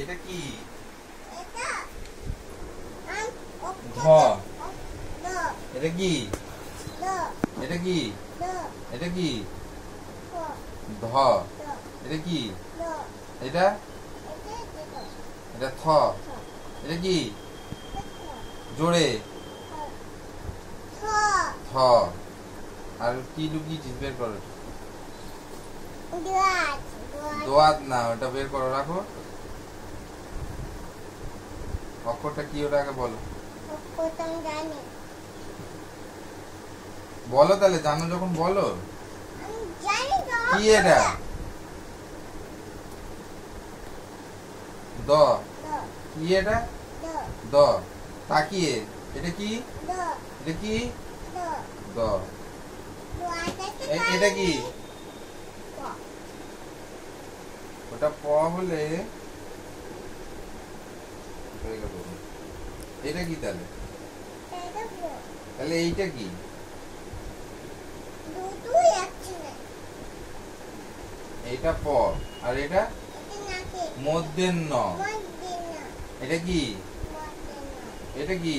এটা কি? ধ। এটা কি? এটা কি? এটা কি? ধ। এটা কি? এটা এটা থ। এটা কি? জোরে থ। আর কি লুকিয়েছিস? বের করো। দোয়াত না, ওটা বের করো, রাখো। অক্ষরটা কি ওটা আগে বলো। বলো তাহলে, জানো যখন বলো। কি এটা? দ। কি এটা? দ। তাকিয়ে। এটা কি? এটা কি? দ। এটা কি? ওটা প হলে এটা কি তাহলে? তাহলে এইটা কি? এটা প। আর এটা মধ্যের ন। এটা কি? এটা কি?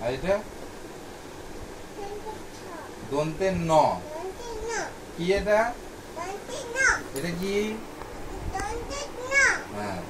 আর এটা দন্তের ন। কি এটা? এটা কি? হ্যাঁ।